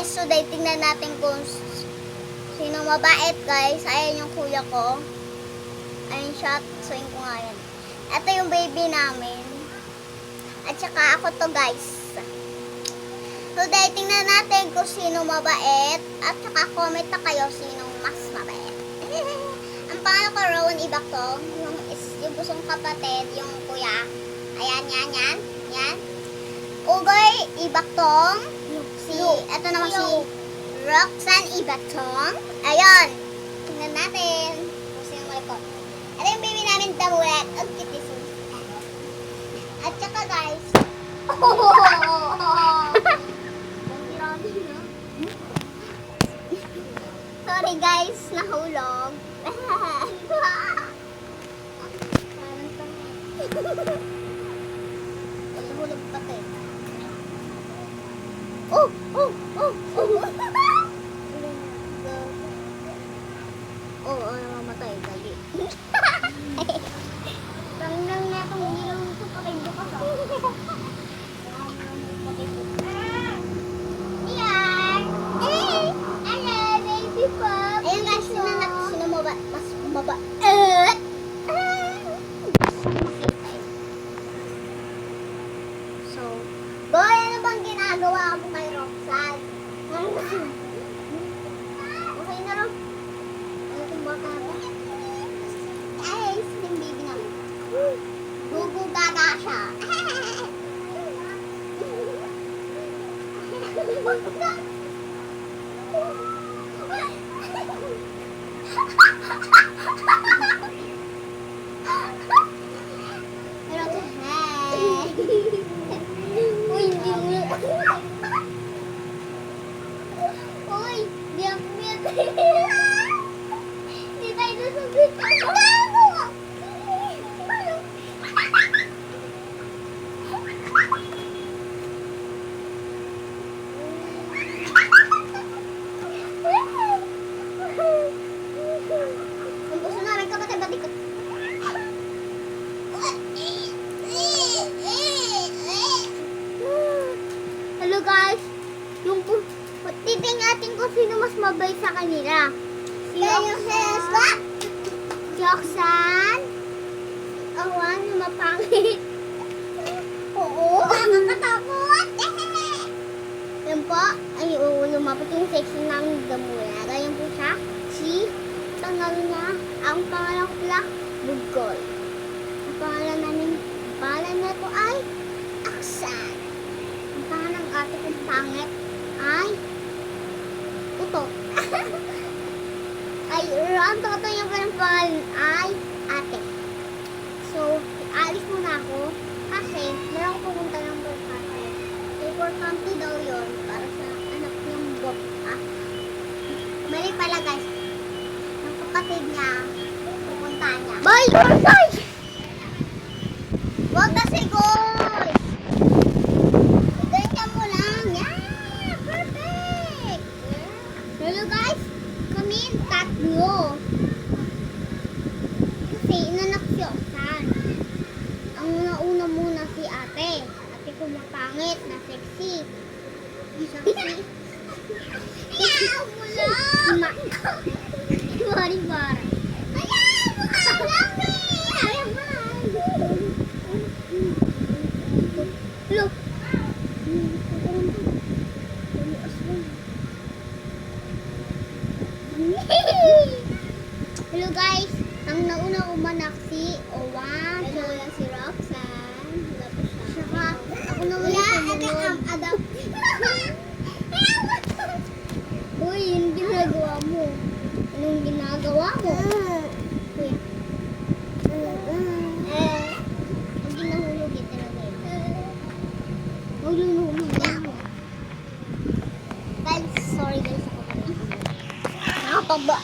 guys, so dahil tingnan natin kung sino mabait guys. Ayan yung kuya ko. Ayan siya. Suin ko nga yan. Ito yung baby namin. At saka ako to guys. So dahil tingnan natin kung sino mabait. At saka comment na kayo sinong mas mabait. Ang pangalan ko Rowan Ibactong. Yung busong kapatid, yung kuya. Ayan, yan. Ugoy Ibactong. Ito naman si Roxanne Ibactong. Ayun. Tingnan natin kung sino malikot. Ito yung baby namin, Damulet. Ang cute is. At saka guys. Sorry guys, nahulog. Nahulog pa tayo. Oh! Mamatay lagi. Tanggal na itong nilang ito patay mo ka sa. Yan! Hello, baby pop! Ayun guys, sino mas mabait? So, boy, ano bang ginagawa mo kay Roxanne? Okay na rin. Ano itong bata mo? Ay, yung baby namin. Gugu-gaga siya. Uy, di ako miyat. Di tayo nasabit. Ang gusto namin kapatid, batikot. Hello guys, titingnan ko sino mas mabait sa kanila. Si Roxanne. Awan, mapangit. Oo, nakakatakot. Yan po, ay lumapit yung sexy ng Damulet. Ayan po siya, si tangal niya, ang pangalan ko lang, Bugol. Ang pangalan na ko ay Aksan. Ang pangalan ng ate kong pangit ay Uto. Ay, ang toto yung pangalan ay ate. So, alis muna ako kasi meron ko pupunta ng barkada. Importante daw yun para sa anak niyang Bob. Mali pala guys. Ang kapatid niya, pupunta niya. Bye, guys! Wag kasi guys! Ganyan mo lang. Yeah! Perfect! Hello guys! Kami tatlo. Kasi inanak si Osan. Ang una muna si ate. Ate ko mapangit na sexy. Sexy. Ayaw mo lang! Sorry para. Ayaw mo ka lang eh! Ayaw mo lang! Look! Hello guys! Ang nauna umanak si Owan. Wala si Roxanne. Wala pa siya. Saka ako na wala sumunod. Uy, yung ginagawa mo. Anong ginagawa mo? Uy. Ang ginahulog ito talaga yun. Huwag lunulog mo. Guys, sorry guys ako. Nakapagba.